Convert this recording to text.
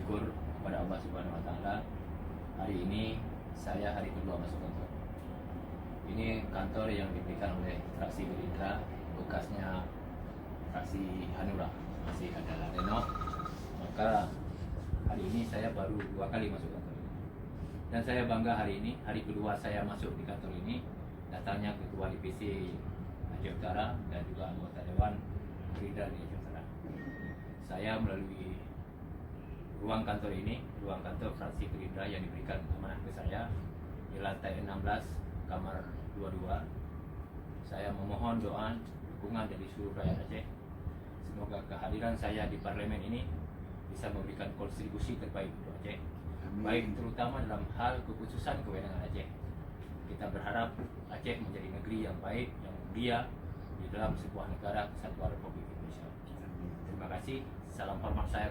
bersyukur kepada Allah Subhanahu Wa Taala. Hari ini saya hari kedua masuk kantor. Ini kantor yang diberikan oleh fraksi Gerindra, bekasnya fraksi Hanura, masih ada renov. Maka hari ini saya baru 2 kali masuk kantor ini. Dan saya bangga hari ini, hari kedua saya masuk di kantor ini, datangnya Ketua DPC Aceh Utara dan juga anggota Dewan Gerindra di Aceh Utara. Saya melalui ruang kantor ini, ruang kantor fraksi Gerindra yang diberikan amanah ke saya di lantai 16, kamar 22. Saya memohon doa, dukungan dari seluruh rakyat Aceh. Semoga kehadiran saya di parlemen ini bisa memberikan kontribusi terbaik untuk Aceh, baik terutama dalam hal keputusan kewenangan Aceh. Kita berharap Aceh menjadi negeri yang baik, yang mulia di dalam sebuah negara kesatuan Republik Indonesia. Terima kasih. Salam hormat saya